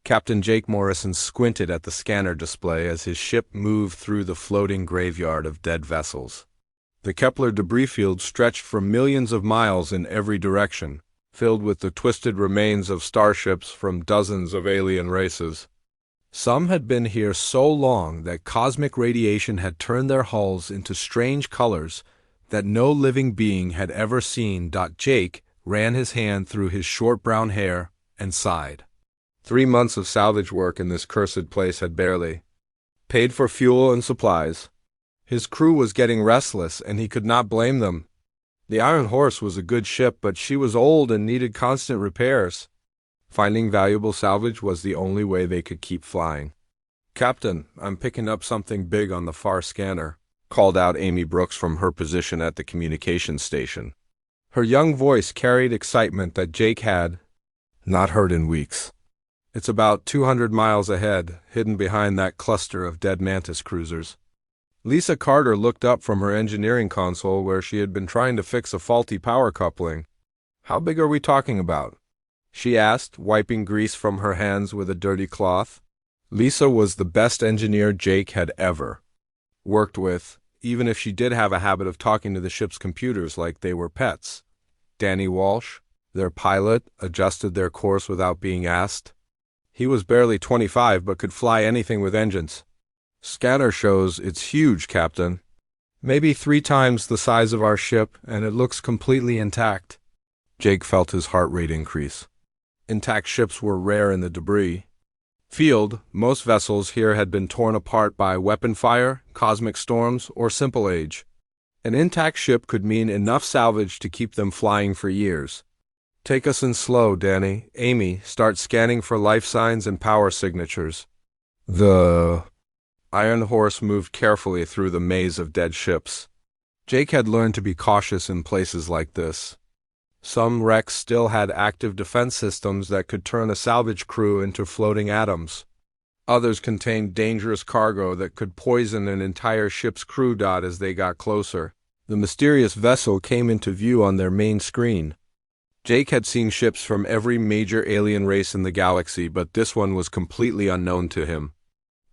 Captain Jake Morrison squinted at the scanner display as his ship moved through the floating graveyard of dead vessels. The Kepler debris field stretched for millions of miles in every direction, filled with the twisted remains of starships from dozens of alien races. Some had been here so long that cosmic radiation had turned their hulls into strange colors that no living being had ever seen. Jake ran his hand through his short brown hair and sighed. 3 months of salvage work in this cursed place had barely paid for fuel and supplies. His crew was getting restless, and he could not blame them. The Iron Horse was a good ship, but she was old and needed constant repairs. Finding valuable salvage was the only way they could keep flying. "Captain, I'm picking up something big on the far scanner," called out Amy Brooks from her position at the communications station. Her young voice carried excitement that Jake had not heard in weeks. "It's about 200 miles ahead, hidden behind that cluster of dead Mantis cruisers." Lisa Carter looked up from her engineering console where she had been trying to fix a faulty power coupling. "How big are we talking about?" she asked, wiping grease from her hands with a dirty cloth. Lisa was the best engineer Jake had ever worked with, even if she did have a habit of talking to the ship's computers like they were pets. Danny Walsh, their pilot, adjusted their course without being asked. He was barely 25 but could fly anything with engines. "Scanner shows it's huge, Captain. Maybe 3 times the size of our ship, and it looks completely intact." Jake felt his heart rate increase. Intact ships were rare in the debris field. Most vessels here had been torn apart by weapon fire, cosmic storms, or simple age. An intact ship could mean enough salvage to keep them flying for years. "Take us in slow, Danny. Amy, start scanning for life signs and power signatures." The Iron Horse moved carefully through the maze of dead ships. Jake had learned to be cautious in places like this. Some wrecks still had active defense systems that could turn a salvage crew into floating atoms. Others contained dangerous cargo that could poison an entire ship's crew. As they got closer, the mysterious vessel came into view on their main screen. Jake had seen ships from every major alien race in the galaxy, but this one was completely unknown to him.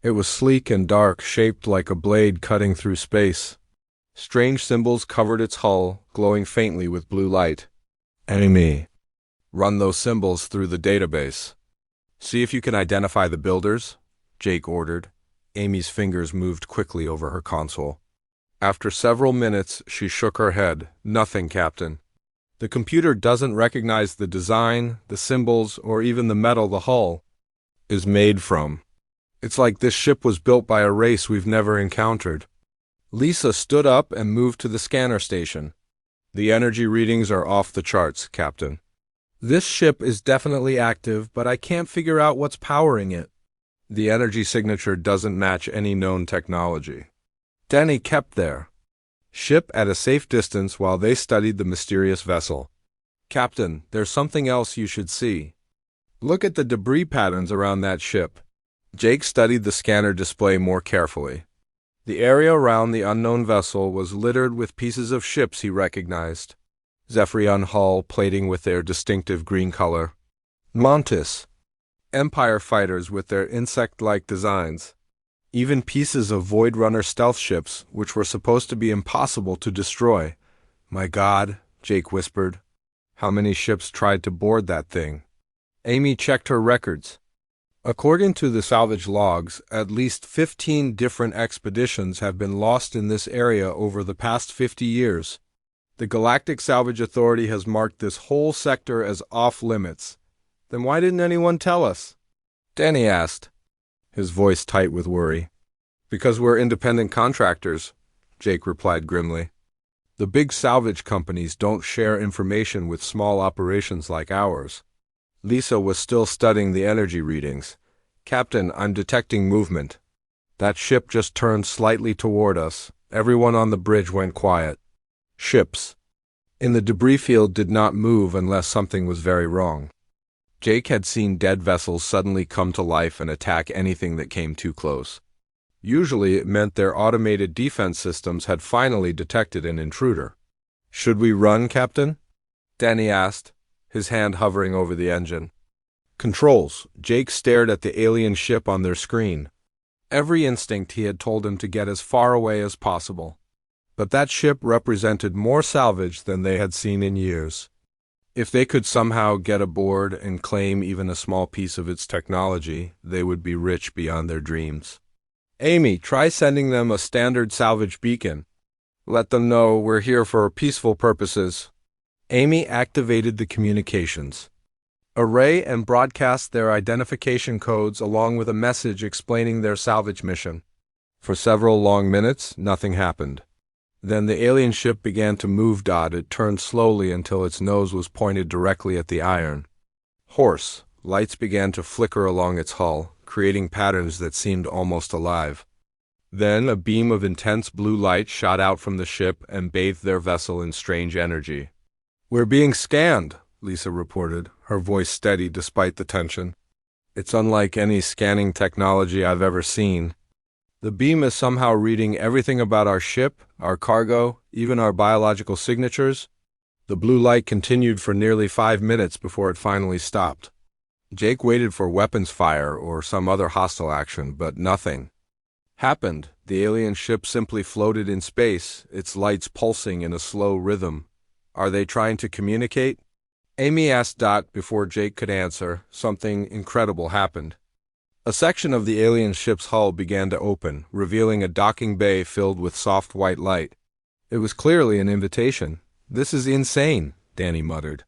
It was sleek and dark, shaped like a blade cutting through space. Strange symbols covered its hull, glowing faintly with blue light. "Amy, run those symbols through the database. See if you can identify the builders," Jake ordered. Amy's fingers moved quickly over her console. After several minutes, she shook her head. "Nothing, Captain. The computer doesn't recognize the design, the symbols, or even the metal the hull is made from. It's like this ship was built by a race we've never encountered." Lisa stood up and moved to the scanner station. "The energy readings are off the charts, Captain. This ship is definitely active, but I can't figure out what's powering it. The energy signature doesn't match any known technology." Danny kept their ship at a safe distance while they studied the mysterious vessel. "Captain, there's something else you should see. Look at the debris patterns around that ship." Jake studied the scanner display more carefully. The area around the unknown vessel was littered with pieces of ships he recognized. Zephyrion hull plating with their distinctive green color. Mantis, Empire fighters with their insect-like designs. Even pieces of Void Runner stealth ships, which were supposed to be impossible to destroy. "My God," Jake whispered. "How many ships tried to board that thing?" Amy checked her records. According to the salvage logs, at least 15 different expeditions have been lost in this area over the past 50 years. The Galactic Salvage Authority has marked this whole sector as off-limits. Then why didn't anyone tell us? Danny asked, his voice tight with worry. "Because we're independent contractors," Jake replied grimly. "The big salvage companies don't share information with small operations like ours." Lisa was still studying the energy readings. "Captain, I'm detecting movement. That ship just turned slightly toward us. Everyone on the bridge went quiet." Ships in the debris field did not move unless something was very wrong. Jake had seen dead vessels suddenly come to life and attack anything that came too close. Usually it meant their automated defense systems had finally detected an intruder. "Should we run, Captain?" Danny asked, his hand hovering over the engine. Controls. Jake stared at the alien ship on their screen. Every instinct he had told him to get as far away as possible. But that ship represented more salvage than they had seen in years. If they could somehow get aboard and claim even a small piece of its technology, they would be rich beyond their dreams. Amy, try sending them a standard salvage beacon. Let them know we're here for peaceful purposes. Amy activated the communications. Array and broadcast their identification codes along with a message explaining their salvage mission. For several long minutes, nothing happened. Then the alien ship began to move. It turned slowly until its nose was pointed directly at the iron horse. Lights began to flicker along its hull, creating patterns that seemed almost alive. Then a beam of intense blue light shot out from the ship and bathed their vessel in strange energy. "We're being scanned," Lisa reported, her voice steady despite the tension. "It's unlike any scanning technology I've ever seen. The beam is somehow reading everything about our ship, our cargo, even our biological signatures." The blue light continued for nearly 5 minutes before it finally stopped. Jake waited for weapons fire or some other hostile action, but nothing happened. The alien ship simply floated in space, its lights pulsing in a slow rhythm. "Are they trying to communicate?" Amy asked. Before Jake could answer, something incredible happened. A section of the alien ship's hull began to open, revealing a docking bay filled with soft white light. It was clearly an invitation. "This is insane," Danny muttered.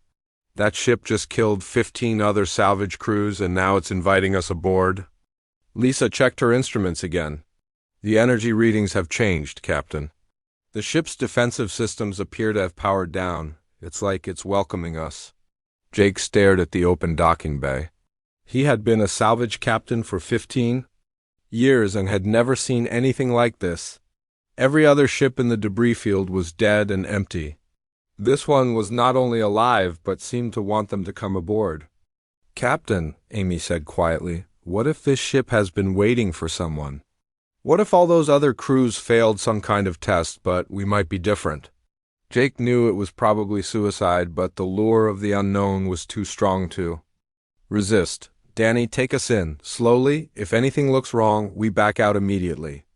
"That ship just killed 15 other salvage crews and now it's inviting us aboard." Lisa checked her instruments again. "The energy readings have changed, Captain. The ship's defensive systems appear to have powered down. It's like it's welcoming us." Jake stared at the open docking bay. He had been a salvage captain for 15 years and had never seen anything like this. Every other ship in the debris field was dead and empty. This one was not only alive, but seemed to want them to come aboard. "Captain," Amy said quietly, "what if this ship has been waiting for someone? What if all those other crews failed some kind of test, but we might be different?" Jake knew it was probably suicide, but the lure of the unknown was too strong to resist. "Danny, take us in. Slowly. If anything looks wrong, we back out immediately."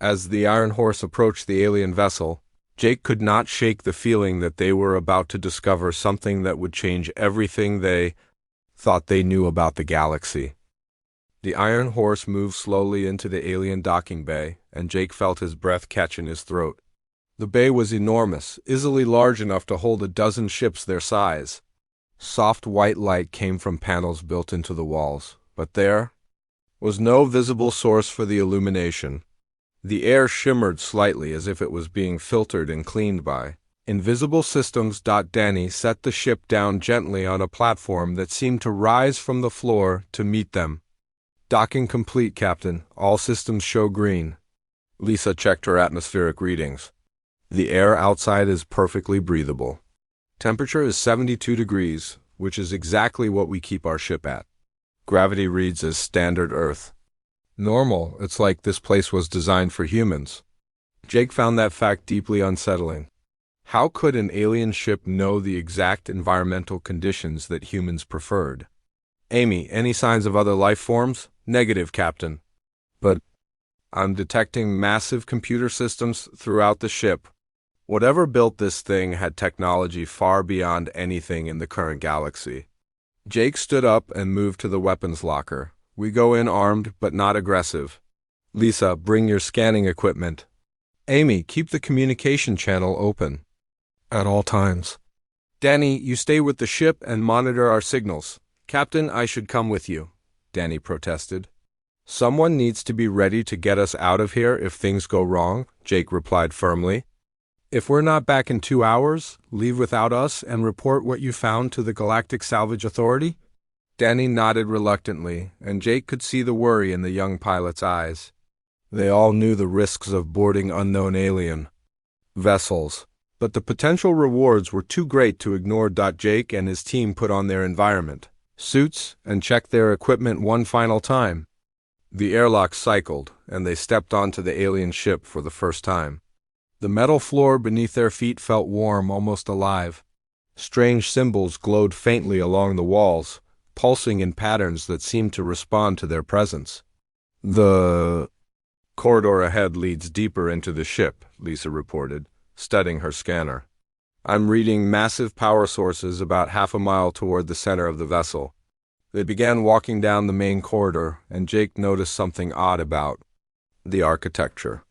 As the Iron Horse approached the alien vessel, Jake could not shake the feeling that they were about to discover something that would change everything they thought they knew about the galaxy. The Iron Horse moved slowly into the alien docking bay, and Jake felt his breath catch in his throat. The bay was enormous, easily large enough to hold a dozen ships their size. Soft white light came from panels built into the walls, but there was no visible source for the illumination. The air shimmered slightly as if it was being filtered and cleaned by invisible systems. Danny set the ship down gently on a platform that seemed to rise from the floor to meet them. "Docking complete, Captain. All systems show green." Lisa checked her atmospheric readings. "The air outside is perfectly breathable. Temperature is 72 degrees, which is exactly what we keep our ship at. Gravity reads as standard Earth. Normal. It's like this place was designed for humans." Jake found that fact deeply unsettling. How could an alien ship know the exact environmental conditions that humans preferred? "Amy, any signs of other life forms?" "Negative, Captain. But I'm detecting massive computer systems throughout the ship. Whatever built this thing had technology far beyond anything in the current galaxy." Jake stood up and moved to the weapons locker. "We go in armed, but not aggressive. Lisa, bring your scanning equipment. Amy, keep the communication channel open at all times. Danny, you stay with the ship and monitor our signals." "Captain, I should come with you," Danny protested. "Someone needs to be ready to get us out of here if things go wrong," Jake replied firmly. "If we're not back in 2 hours, leave without us and report what you found to the Galactic Salvage Authority." Danny nodded reluctantly, and Jake could see the worry in the young pilot's eyes. They all knew the risks of boarding unknown alien vessels, but the potential rewards were too great to ignore. Jake and his team put on their environment suits and checked their equipment one final time. The airlock cycled, and they stepped onto the alien ship for the first time. The metal floor beneath their feet felt warm, almost alive. Strange symbols glowed faintly along the walls, pulsing in patterns that seemed to respond to their presence. The corridor ahead leads deeper into the ship, Lisa reported, studying her scanner. I'm reading massive power sources about half a mile toward the center of the vessel. They began walking down the main corridor, and Jake noticed something odd about the architecture.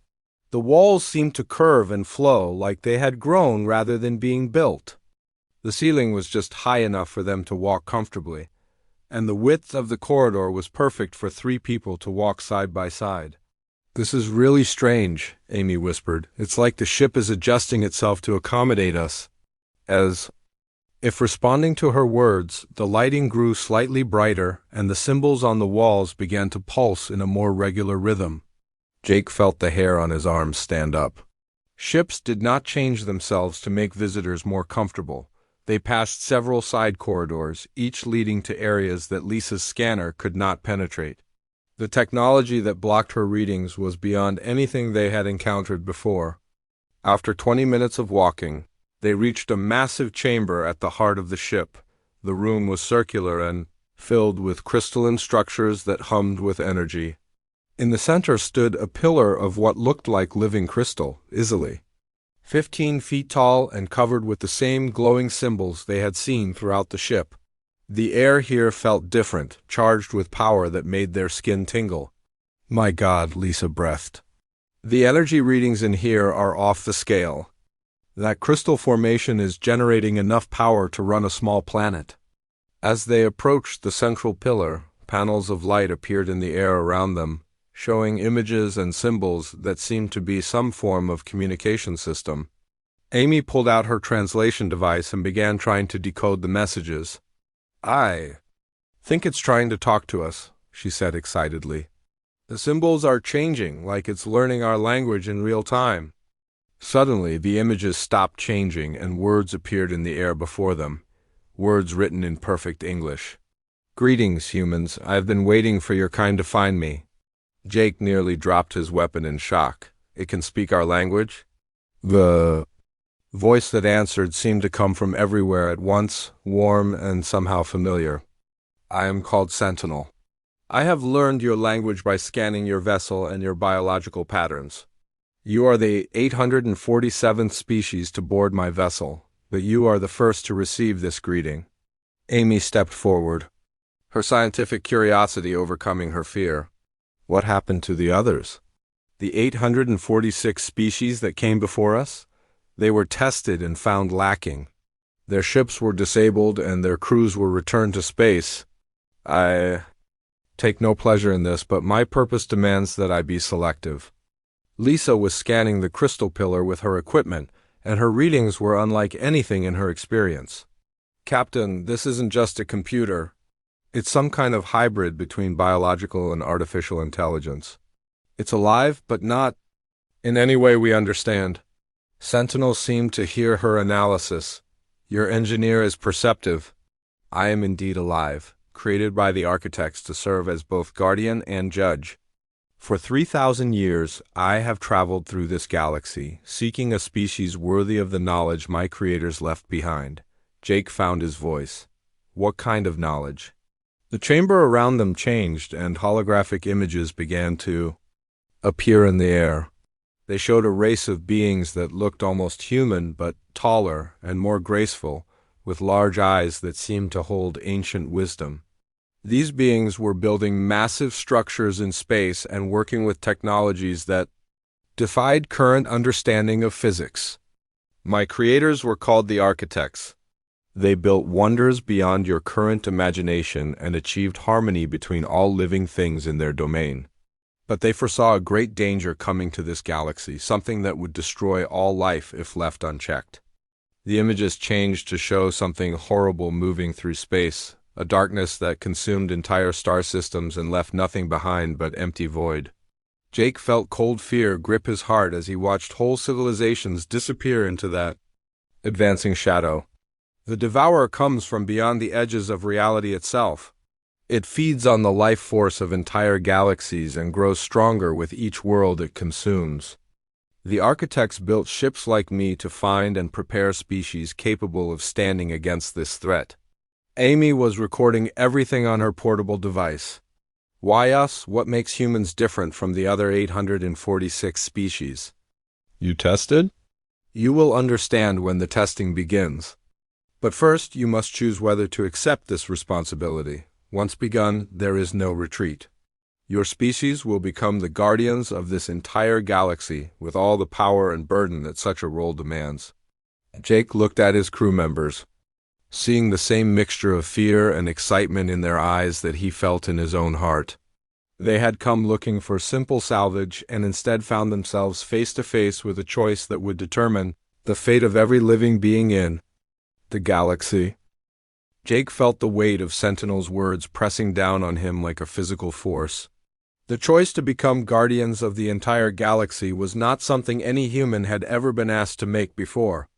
The walls seemed to curve and flow like they had grown rather than being built. The ceiling was just high enough for them to walk comfortably, and the width of the corridor was perfect for 3 people to walk side by side. "This is really strange," Amy whispered. "It's like the ship is adjusting itself to accommodate us." As if responding to her words, the lighting grew slightly brighter, and the symbols on the walls began to pulse in a more regular rhythm. Jake felt the hair on his arms stand up. Ships did not change themselves to make visitors more comfortable. They passed several side corridors, each leading to areas that Lisa's scanner could not penetrate. The technology that blocked her readings was beyond anything they had encountered before. After 20 minutes of walking, they reached a massive chamber at the heart of the ship. The room was circular and filled with crystalline structures that hummed with energy. In the center stood a pillar of what looked like living crystal, easily 15 feet tall and covered with the same glowing symbols they had seen throughout the ship. The air here felt different, charged with power that made their skin tingle. "My God," Lisa breathed. "The energy readings in here are off the scale. That crystal formation is generating enough power to run a small planet." As they approached the central pillar, panels of light appeared in the air around them, showing images and symbols that seemed to be some form of communication system. Amy pulled out her translation device and began trying to decode the messages. "I think it's trying to talk to us," she said excitedly. "The symbols are changing, like it's learning our language in real time." Suddenly, the images stopped changing and words appeared in the air before them, words written in perfect English. "Greetings, humans. I've been waiting for your kind to find me." Jake nearly dropped his weapon in shock. "It can speak our language?" The voice that answered seemed to come from everywhere at once, warm and somehow familiar. "I am called Sentinel. I have learned your language by scanning your vessel and your biological patterns. You are the 847th species to board my vessel, but you are the first to receive this greeting." Amy stepped forward, her scientific curiosity overcoming her fear. What happened to the others? The 846 species that came before us? They were tested and found lacking. Their ships were disabled and their crews were returned to space. I take no pleasure in this, but my purpose demands that I be selective. Lisa was scanning the crystal pillar with her equipment, and her readings were unlike anything in her experience. "Captain, this isn't just a computer. It's some kind of hybrid between biological and artificial intelligence. It's alive, but not in any way we understand." Sentinel seemed to hear her analysis. "Your engineer is perceptive. I am indeed alive, created by the architects to serve as both guardian and judge. For 3,000 years, I have traveled through this galaxy, seeking a species worthy of the knowledge my creators left behind." Jake found his voice. "What kind of knowledge?" The chamber around them changed, and holographic images began to appear in the air. They showed a race of beings that looked almost human, but taller and more graceful, with large eyes that seemed to hold ancient wisdom. These beings were building massive structures in space and working with technologies that defied current understanding of physics. My creators were called the architects. They built wonders beyond your current imagination and achieved harmony between all living things in their domain. But they foresaw a great danger coming to this galaxy, something that would destroy all life if left unchecked. The images changed to show something horrible moving through space, a darkness that consumed entire star systems and left nothing behind but empty void. Jake felt cold fear grip his heart as he watched whole civilizations disappear into that advancing shadow. The devourer comes from beyond the edges of reality itself. It feeds on the life force of entire galaxies and grows stronger with each world it consumes. The architects built ships like me to find and prepare species capable of standing against this threat. Amy was recording everything on her portable device. Why us? What makes humans different from the other 846 species? You tested? You will understand when the testing begins. But first, you must choose whether to accept this responsibility. Once begun, there is no retreat. Your species will become the guardians of this entire galaxy with all the power and burden that such a role demands. Jake looked at his crew members, seeing the same mixture of fear and excitement in their eyes that he felt in his own heart. They had come looking for simple salvage and instead found themselves face to face with a choice that would determine the fate of every living being in the galaxy. Jake felt the weight of Sentinel's words pressing down on him like a physical force. The choice to become guardians of the entire galaxy was not something any human had ever been asked to make before.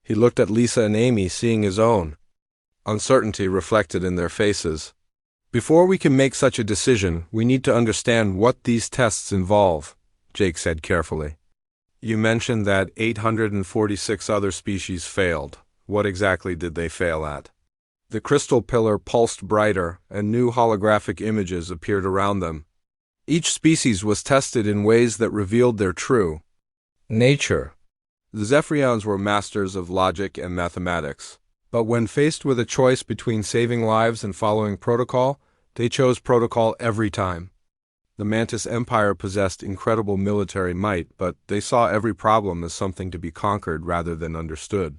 He looked at Lisa and Amy, seeing his own uncertainty reflected in their faces. Before we can make such a decision, we need to understand what these tests involve, Jake said carefully. You mentioned that 846 other species failed. What exactly did they fail at? The crystal pillar pulsed brighter, and new holographic images appeared around them. Each species was tested in ways that revealed their true nature. The Zephyrians were masters of logic and mathematics, but when faced with a choice between saving lives and following protocol, they chose protocol every time. The Mantis Empire possessed incredible military might, but they saw every problem as something to be conquered rather than understood.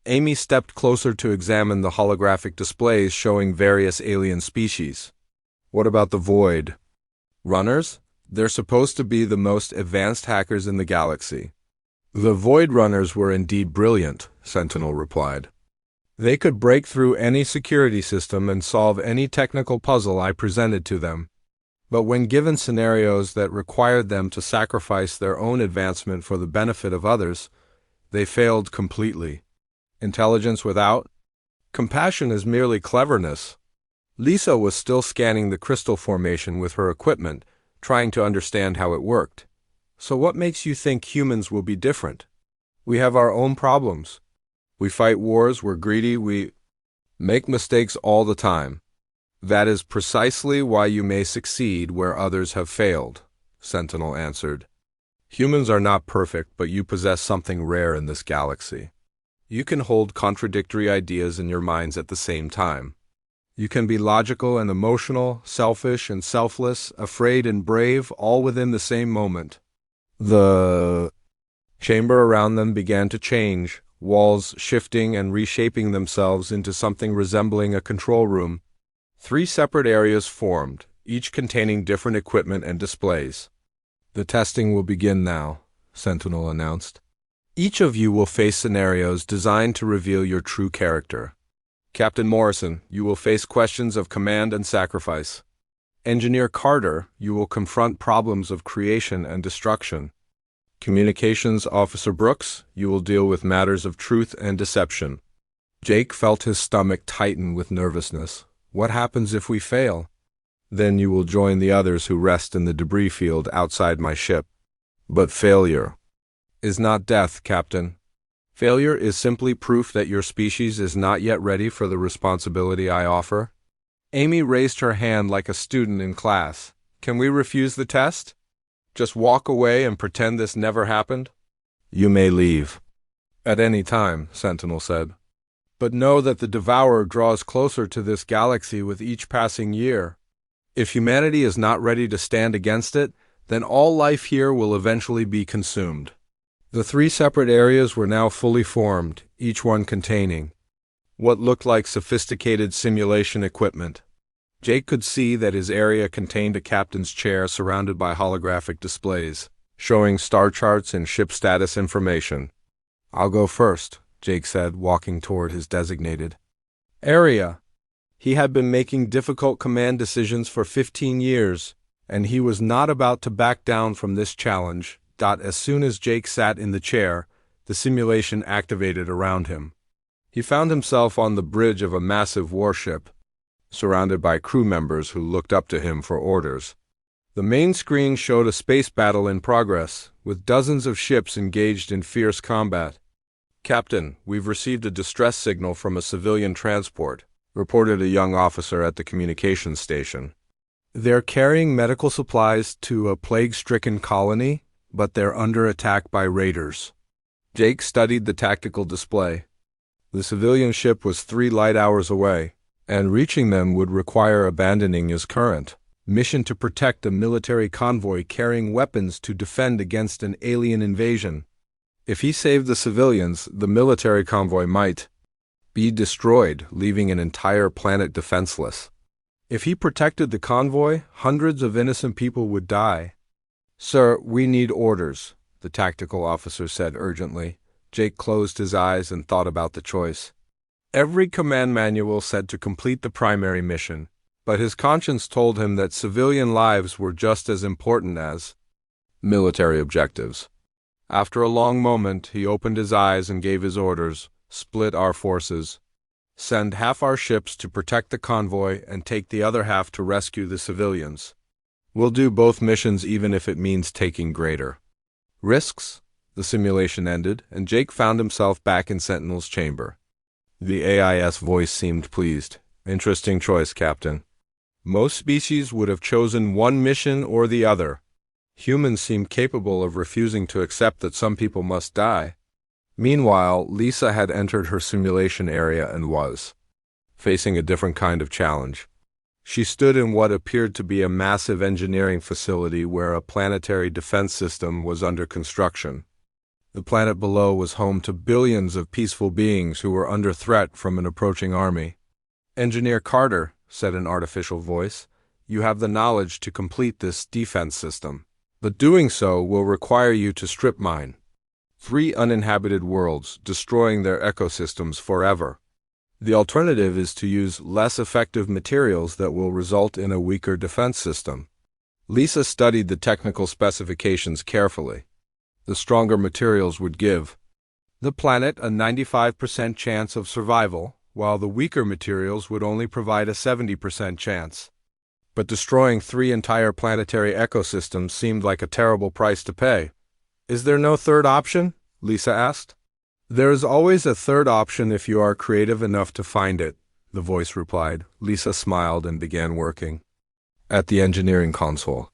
Amy stepped closer to examine the holographic displays showing various alien species. What about the Void Runners? They're supposed to be the most advanced hackers in the galaxy. The Void Runners were indeed brilliant, Sentinel replied. They could break through any security system and solve any technical puzzle I presented to them. But when given scenarios that required them to sacrifice their own advancement for the benefit of others, they failed completely. Intelligence without compassion is merely cleverness. Lisa was still scanning the crystal formation with her equipment, trying to understand how it worked. So what makes you think humans will be different? We have our own problems. We fight wars, we're greedy, we make mistakes all the time. That is precisely why you may succeed where others have failed, Sentinel answered. Humans are not perfect, but you possess something rare in this galaxy. You can hold contradictory ideas in your minds at the same time. You can be logical and emotional, selfish and selfless, afraid and brave, all within the same moment. The chamber around them began to change, walls shifting and reshaping themselves into something resembling a control room. 3 separate areas formed, each containing different equipment and displays. The testing will begin now, Sentinel announced. Each of you will face scenarios designed to reveal your true character. Captain Morrison, you will face questions of command and sacrifice. Engineer Carter, you will confront problems of creation and destruction. Communications Officer Brooks, you will deal with matters of truth and deception. Jake felt his stomach tighten with nervousness. What happens if we fail? Then you will join the others who rest in the debris field outside my ship. But failure is not death, Captain. Failure is simply proof that your species is not yet ready for the responsibility I offer. Amy raised her hand like a student in class. Can we refuse the test? Just walk away and pretend this never happened? You may leave. At any time, Sentinel said. But know that the Devourer draws closer to this galaxy with each passing year. If humanity is not ready to stand against it, then all life here will eventually be consumed. The 3 separate areas were now fully formed, each one containing what looked like sophisticated simulation equipment. Jake could see that his area contained a captain's chair surrounded by holographic displays, showing star charts and ship status information. I'll go first, Jake said, walking toward his designated area. He had been making difficult command decisions for 15 years, and he was not about to back down from this challenge. As soon as Jake sat in the chair, the simulation activated around him. He found himself on the bridge of a massive warship, surrounded by crew members who looked up to him for orders. The main screen showed a space battle in progress, with dozens of ships engaged in fierce combat. Captain, we've received a distress signal from a civilian transport. reported a young officer at the communications station. They're carrying medical supplies to a plague-stricken colony, but they're under attack by raiders. Jake studied the tactical display. The civilian ship was 3 light hours away, and reaching them would require abandoning his current mission to protect a military convoy carrying weapons to defend against an alien invasion. If he saved the civilians, the military convoy might be destroyed, leaving an entire planet defenseless. If he protected the convoy, hundreds of innocent people would die. "Sir, we need orders," the tactical officer said urgently. Jake closed his eyes and thought about the choice. Every command manual said to complete the primary mission, but his conscience told him that civilian lives were just as important as military objectives. After a long moment, he opened his eyes and gave his orders. "Split our forces. Send half our ships to protect the convoy and take the other half to rescue the civilians. We'll do both missions even if it means taking greater risks." The simulation ended, and Jake found himself back in Sentinel's chamber. The AIS voice seemed pleased. "Interesting choice, Captain. Most species would have chosen one mission or the other. Humans seem capable of refusing to accept that some people must die." Meanwhile, Lisa had entered her simulation area and was facing a different kind of challenge. She stood in what appeared to be a massive engineering facility where a planetary defense system was under construction. The planet below was home to billions of peaceful beings who were under threat from an approaching army. "Engineer Carter," said an artificial voice, "you have the knowledge to complete this defense system, but doing so will require you to strip mine 3 uninhabited worlds, destroying their ecosystems forever. The alternative is to use less effective materials that will result in a weaker defense system." Lisa studied the technical specifications carefully. The stronger materials would give the planet a 95% chance of survival, while the weaker materials would only provide a 70% chance. But destroying 3 entire planetary ecosystems seemed like a terrible price to pay. "Is there no third option?" Lisa asked. "There is always a third option if you are creative enough to find it," the voice replied. Lisa smiled and began working at the engineering console.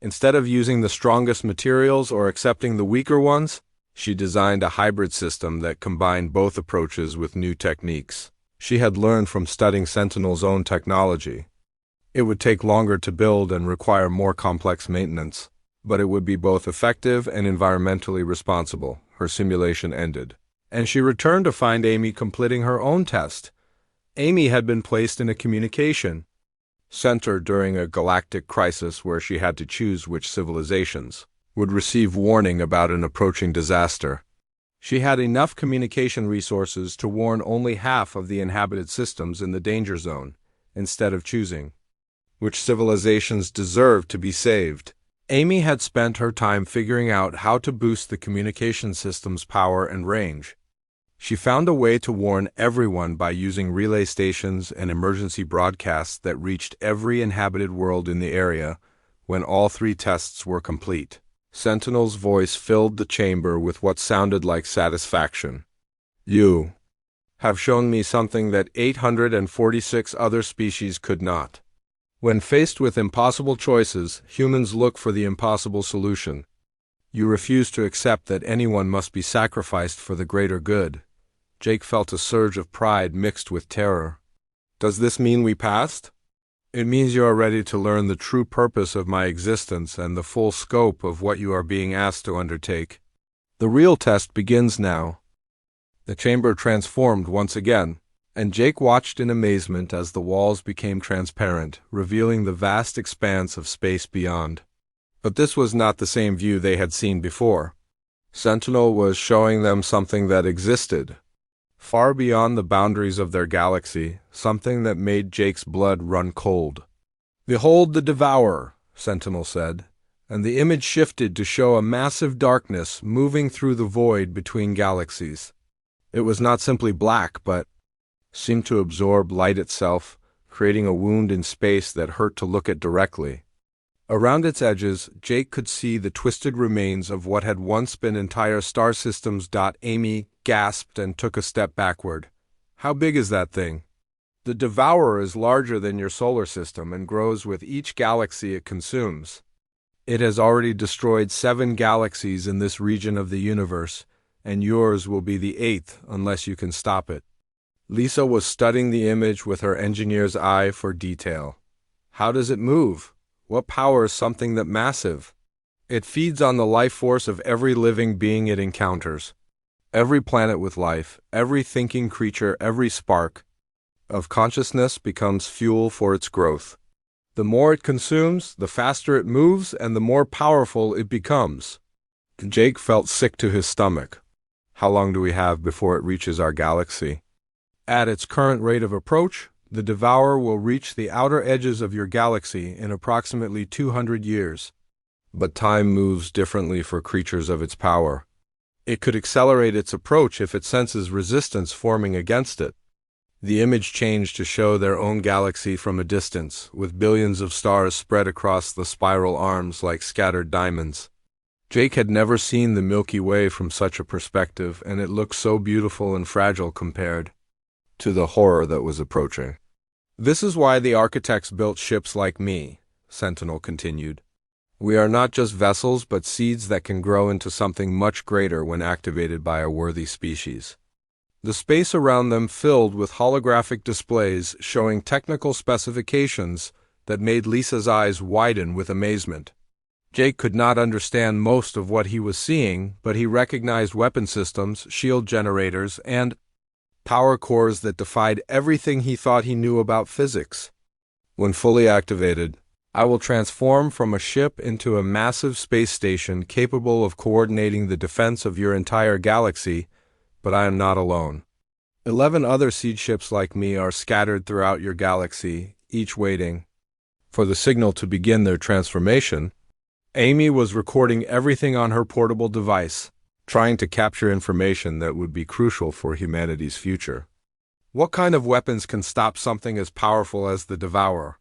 Instead of using the strongest materials or accepting the weaker ones, she designed a hybrid system that combined both approaches with new techniques she had learned from studying Sentinel's own technology. It would take longer to build and require more complex maintenance, but it would be both effective and environmentally responsible. Her simulation ended, and she returned to find Amy completing her own test. Amy had been placed in a communication center during a galactic crisis where she had to choose which civilizations would receive warning about an approaching disaster. She had enough communication resources to warn only half of the inhabited systems in the danger zone, instead of choosing which civilizations deserved to be saved. Amy had spent her time figuring out how to boost the communication system's power and range. She found a way to warn everyone by using relay stations and emergency broadcasts that reached every inhabited world in the area when all 3 tests were complete. Sentinel's voice filled the chamber with what sounded like satisfaction. "You have shown me something that 846 other species could not. When faced with impossible choices, humans look for the impossible solution. You refuse to accept that anyone must be sacrificed for the greater good." Jake felt a surge of pride mixed with terror. "Does this mean we passed?" "It means you are ready to learn the true purpose of my existence and the full scope of what you are being asked to undertake. The real test begins now." The chamber transformed once again, and Jake watched in amazement as the walls became transparent, revealing the vast expanse of space beyond. But this was not the same view they had seen before. Sentinel was showing them something that existed far beyond the boundaries of their galaxy, something that made Jake's blood run cold. "Behold the Devourer," Sentinel said, and the image shifted to show a massive darkness moving through the void between galaxies. It was not simply black, but seemed to absorb light itself, creating a wound in space that hurt to look at directly. Around its edges, Jake could see the twisted remains of what had once been entire star systems. Amy gasped and took a step backward. "How big is that thing?" The Devourer is larger than your solar system and grows with each galaxy it consumes. It has already destroyed 7 galaxies in this region of the universe, and yours will be the 8th unless you can stop it. Lisa was studying the image with her engineer's eye for detail. How does it move? What powers something that massive? It feeds on the life force of every living being it encounters. Every planet with life, every thinking creature, every spark of consciousness becomes fuel for its growth. The more it consumes, the faster it moves, and the more powerful it becomes. Jake felt sick to his stomach. How long do we have before it reaches our galaxy? At its current rate of approach, the Devourer will reach the outer edges of your galaxy in approximately 200 years. But time moves differently for creatures of its power. It could accelerate its approach if it senses resistance forming against it. The image changed to show their own galaxy from a distance, with billions of stars spread across the spiral arms like scattered diamonds. Jake had never seen the Milky Way from such a perspective, and it looked so beautiful and fragile compared to the horror that was approaching. This is why the architects built ships like me, Sentinel continued. We are not just vessels, but seeds that can grow into something much greater when activated by a worthy species. The space around them filled with holographic displays showing technical specifications that made Lisa's eyes widen with amazement. Jake could not understand most of what he was seeing, but he recognized weapon systems, shield generators, and power cores that defied everything he thought he knew about physics. When fully activated, I will transform from a ship into a massive space station capable of coordinating the defense of your entire galaxy, but I am not alone. 11 other seed ships like me are scattered throughout your galaxy, each waiting for the signal to begin their transformation. Amy was recording everything on her portable device, trying to capture information that would be crucial for humanity's future. What kind of weapons can stop something as powerful as the Devourer?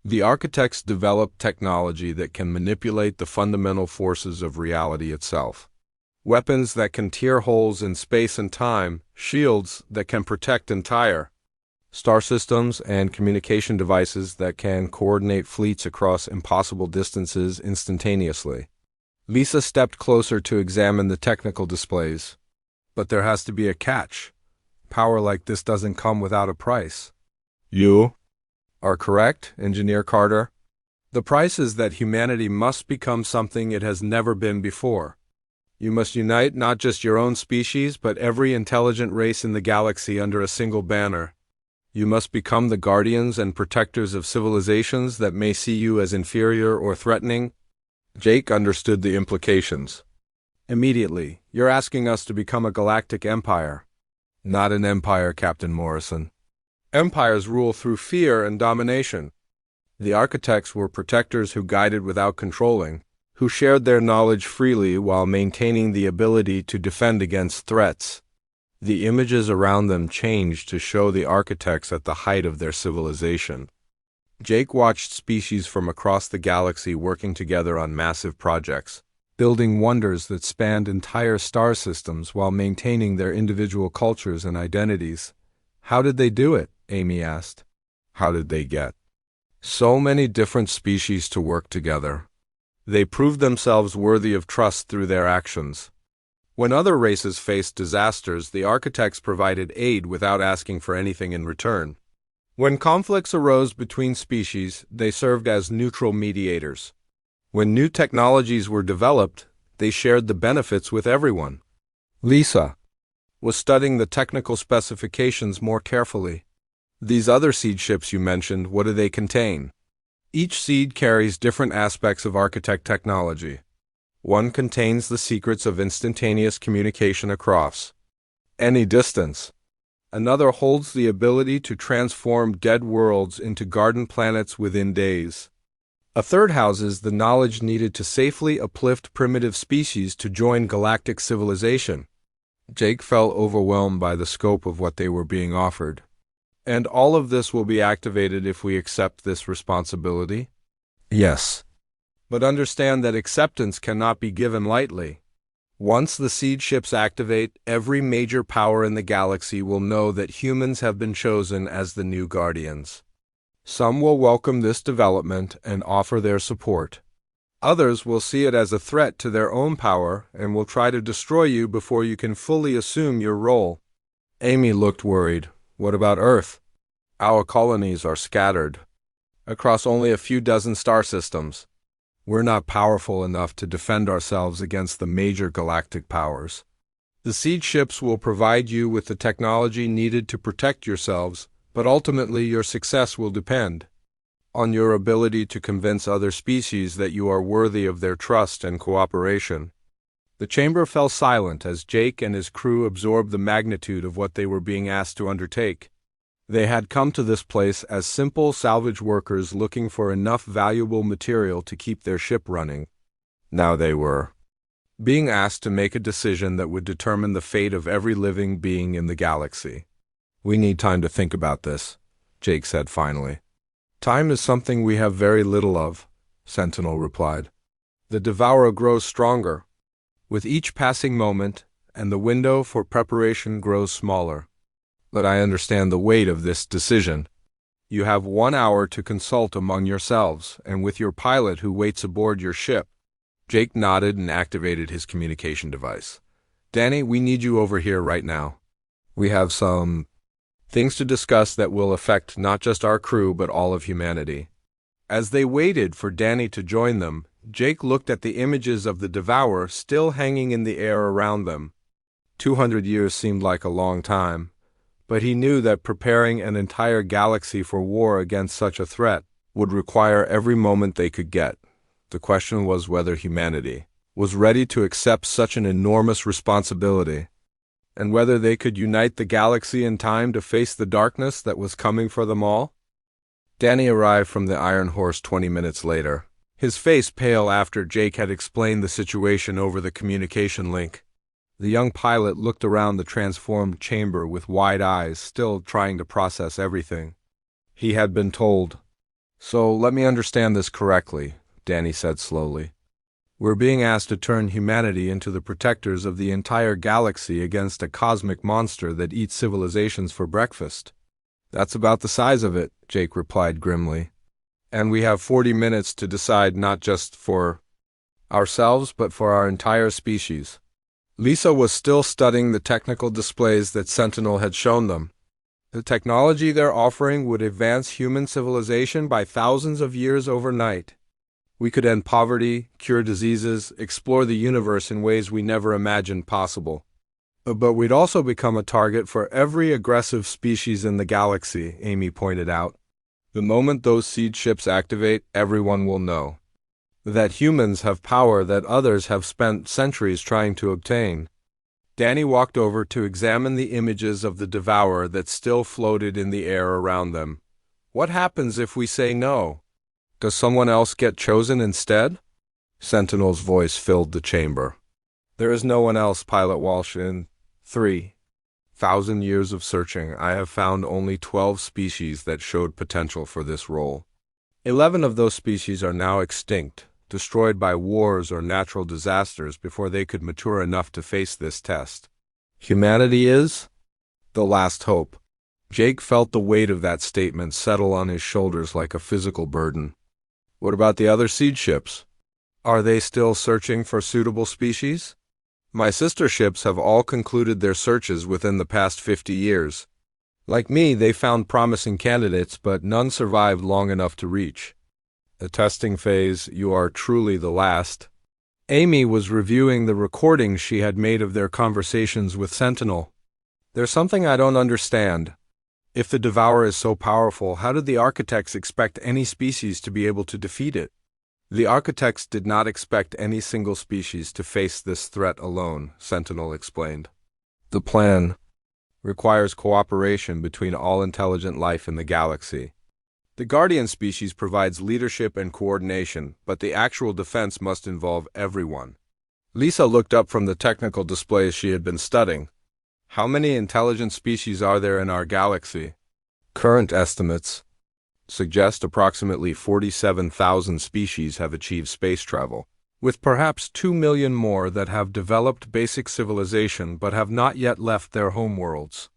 The architects developed technology that can manipulate the fundamental forces of reality itself. Weapons that can tear holes in space and time, shields that can protect entire star systems, and communication devices that can coordinate fleets across impossible distances instantaneously. Lisa stepped closer to examine the technical displays. But there has to be a catch. Power like this doesn't come without a price. You are correct, Engineer Carter. The price is that humanity must become something it has never been before. You must unite not just your own species, but every intelligent race in the galaxy under a single banner. You must become the guardians and protectors of civilizations that may see you as inferior or threatening. Jake understood the implications. Immediately, you're asking us to become a galactic empire. Not an empire, Captain Morrison. Empires rule through fear and domination. The architects were protectors who guided without controlling, who shared their knowledge freely while maintaining the ability to defend against threats. The images around them changed to show the architects at the height of their civilization. Jake watched species from across the galaxy working together on massive projects, building wonders that spanned entire star systems while maintaining their individual cultures and identities. How did they do it? Amy asked. How did they get so many different species to work together? They proved themselves worthy of trust through their actions. When other races faced disasters, the architects provided aid without asking for anything in return. When conflicts arose between species, they served as neutral mediators. When new technologies were developed, they shared the benefits with everyone. Lisa was studying the technical specifications more carefully. These other seed ships you mentioned, what do they contain? Each seed carries different aspects of architect technology. One contains the secrets of instantaneous communication across any distance. Another holds the ability to transform dead worlds into garden planets within days. A third houses the knowledge needed to safely uplift primitive species to join galactic civilization. Jake felt overwhelmed by the scope of what they were being offered. And all of this will be activated if we accept this responsibility? Yes. But understand that acceptance cannot be given lightly. Once the seed ships activate, every major power in the galaxy will know that humans have been chosen as the new guardians. Some will welcome this development and offer their support. Others will see it as a threat to their own power and will try to destroy you before you can fully assume your role. Amy looked worried. What about Earth? Our colonies are scattered across only a few dozen star systems. We're not powerful enough to defend ourselves against the major galactic powers. The seed ships will provide you with the technology needed to protect yourselves, but ultimately your success will depend on your ability to convince other species that you are worthy of their trust and cooperation. The chamber fell silent as Jake and his crew absorbed the magnitude of what they were being asked to undertake. They had come to this place as simple salvage workers looking for enough valuable material to keep their ship running. Now they were being asked to make a decision that would determine the fate of every living being in the galaxy. We need time to think about this, Jake said finally. Time is something we have very little of, Sentinel replied. The Devourer grows stronger with each passing moment, and the window for preparation grows smaller. But I understand the weight of this decision. You have 1 hour to consult among yourselves and with your pilot who waits aboard your ship. Jake nodded and activated his communication device. Danny, we need you over here right now. We have some things to discuss that will affect not just our crew but all of humanity. As they waited for Danny to join them, Jake looked at the images of the Devourer still hanging in the air around them. 200 years seemed like a long time, but he knew that preparing an entire galaxy for war against such a threat would require every moment they could get. The question was whether humanity was ready to accept such an enormous responsibility, and whether they could unite the galaxy in time to face the darkness that was coming for them all. Danny arrived from the Iron Horse 20 minutes later, his face pale after Jake had explained the situation over the communication link. The young pilot looked around the transformed chamber with wide eyes, still trying to process everything he had been told. So let me understand this correctly, Danny said slowly. We're being asked to turn humanity into the protectors of the entire galaxy against a cosmic monster that eats civilizations for breakfast. That's about the size of it, Jake replied grimly. And we have 40 minutes to decide not just for ourselves but for our entire species. Lisa was still studying the technical displays that Sentinel had shown them. The technology they're offering would advance human civilization by thousands of years overnight. We could end poverty, cure diseases, explore the universe in ways we never imagined possible. But we'd also become a target for every aggressive species in the galaxy, Amy pointed out. The moment those seed ships activate, everyone will know that humans have power that others have spent centuries trying to obtain. Danny walked over to examine the images of the Devourer that still floated in the air around them. What happens if we say no? Does someone else get chosen instead? Sentinel's voice filled the chamber. There is no one else, Pilot Walsh. In 3,000 years of searching, I have found only 12 species that showed potential for this role. 11 of those species are now extinct, destroyed by wars or natural disasters before they could mature enough to face this test. Humanity is the last hope. Jake felt the weight of that statement settle on his shoulders like a physical burden. What about the other seed ships? Are they still searching for suitable species? My sister ships have all concluded their searches within the past 50 years. Like me, they found promising candidates, but none survived long enough to reach the testing phase. You are truly the last. Amy was reviewing the recordings she had made of their conversations with Sentinel. There's something I don't understand. If the Devourer is so powerful, how did the architects expect any species to be able to defeat it? The architects did not expect any single species to face this threat alone, Sentinel explained. The plan requires cooperation between all intelligent life in the galaxy. The Guardian species provides leadership and coordination, but the actual defense must involve everyone. Lisa looked up from the technical displays she had been studying. How many intelligent species are there in our galaxy? Current estimates suggest approximately 47,000 species have achieved space travel. with perhaps 2 million more that have developed basic civilization but have not yet left their homeworlds.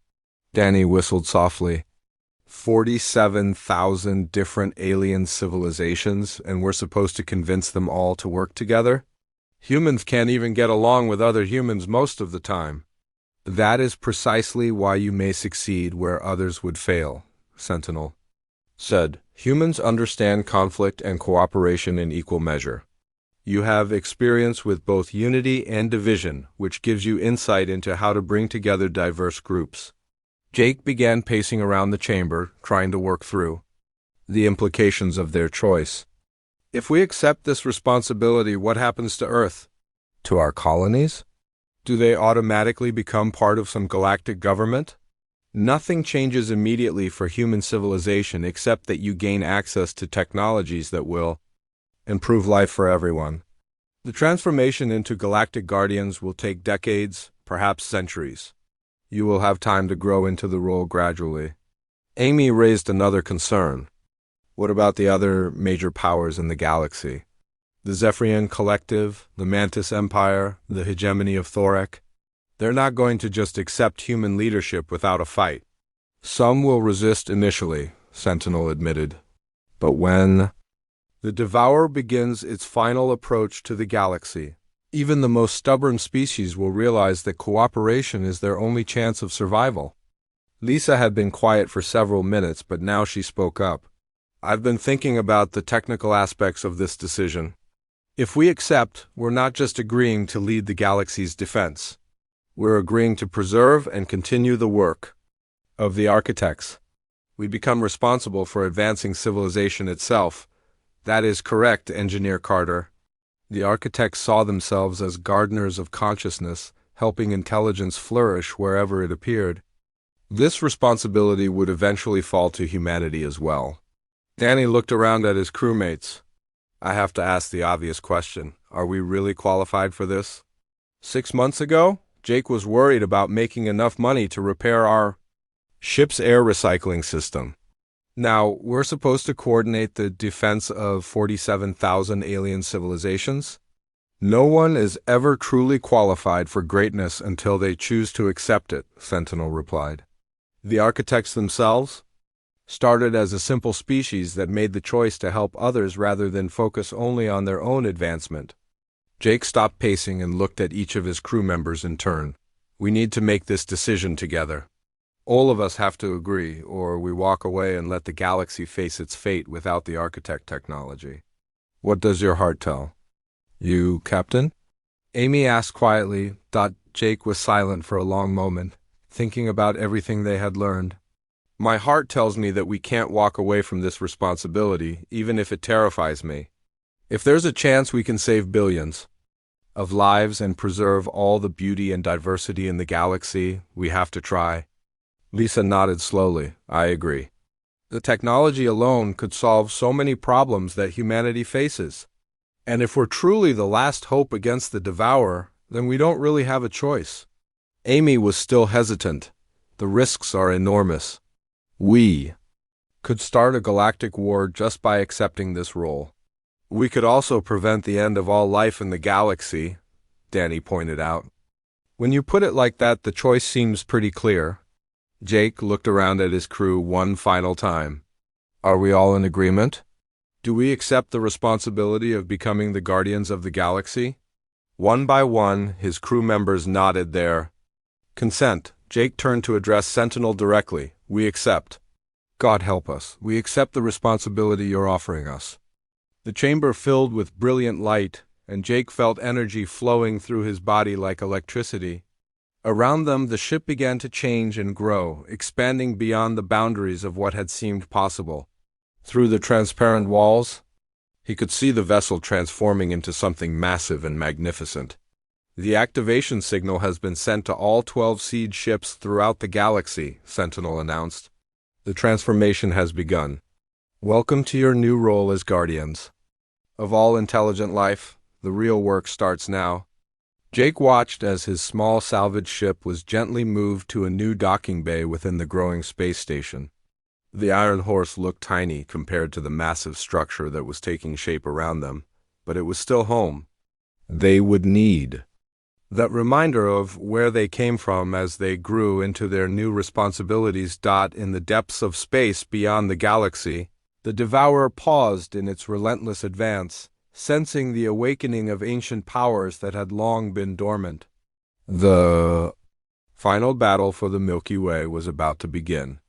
Danny whistled softly. 47,000 different alien civilizations, and we're supposed to convince them all to work together? Humans can't even get along with other humans most of the time. That is precisely why you may succeed where others would fail, Sentinel said. Humans understand conflict and cooperation in equal measure. You have experience with both unity and division, which gives you insight into how to bring together diverse groups. Jake began pacing around the chamber, trying to work through the implications of their choice. If we accept this responsibility, what happens to Earth? To our colonies? Do they automatically become part of some galactic government? Nothing changes immediately for human civilization except that you gain access to technologies that will improve life for everyone. The transformation into galactic guardians will take decades, perhaps centuries. You will have time to grow into the role gradually. Amy raised another concern. What about the other major powers in the galaxy? The Zephyrian Collective, the Mantis Empire, the hegemony of Thorek? They're not going to just accept human leadership without a fight. Some will resist initially, Sentinel admitted. But when the Devourer begins its final approach to the galaxy, even the most stubborn species will realize that cooperation is their only chance of survival. Lisa had been quiet for several minutes, but now she spoke up. I've been thinking about the technical aspects of this decision. If we accept, we're not just agreeing to lead the galaxy's defense. We're agreeing to preserve and continue the work of the architects. We become responsible for advancing civilization itself. That is correct, Engineer Carter. The architects saw themselves as gardeners of consciousness, helping intelligence flourish wherever it appeared. This responsibility would eventually fall to humanity as well. Danny looked around at his crewmates. I have to ask the obvious question. Are we really qualified for this? 6 months ago, Jake was worried about making enough money to repair our ship's air recycling system. Now, we're supposed to coordinate the defense of 47,000 alien civilizations? No one is ever truly qualified for greatness until they choose to accept it, Sentinel replied. The architects themselves started as a simple species that made the choice to help others rather than focus only on their own advancement. Jake stopped pacing and looked at each of his crew members in turn. We need to make this decision together. All of us have to agree, or we walk away and let the galaxy face its fate without the architect technology. What does your heart tell? You, Captain? Amy asked quietly. Jake was silent for a long moment, thinking about everything they had learned. My heart tells me that we can't walk away from this responsibility, even if it terrifies me. If there's a chance we can save billions of lives and preserve all the beauty and diversity in the galaxy, we have to try. Lisa nodded slowly. I agree. The technology alone could solve so many problems that humanity faces. And if we're truly the last hope against the Devourer, then we don't really have a choice. Amy was still hesitant. The risks are enormous. We could start a galactic war just by accepting this role. We could also prevent the end of all life in the galaxy, Danny pointed out. When you put it like that, the choice seems pretty clear. Jake looked around at his crew one final time. Are we all in agreement? Do we accept the responsibility of becoming the guardians of the galaxy? One by one, his crew members nodded their consent. Jake turned to address Sentinel directly. We accept. God help us. We accept the responsibility you're offering us. The chamber filled with brilliant light, and Jake felt energy flowing through his body like electricity. Around them, the ship began to change and grow, expanding beyond the boundaries of what had seemed possible. Through the transparent walls, he could see the vessel transforming into something massive and magnificent. The activation signal has been sent to all 12 seed ships throughout the galaxy, Sentinel announced. The transformation has begun. Welcome to your new role as guardians of all intelligent life. The real work starts now. Jake watched as his small salvage ship was gently moved to a new docking bay within the growing space station. The Iron Horse looked tiny compared to the massive structure that was taking shape around them, but it was still home. they would need. That reminder of where they came from as they grew into their new responsibilities. In the depths of space beyond the galaxy, the Devourer paused in its relentless advance, sensing the awakening of ancient powers that had long been dormant. The final battle for the Milky Way was about to begin.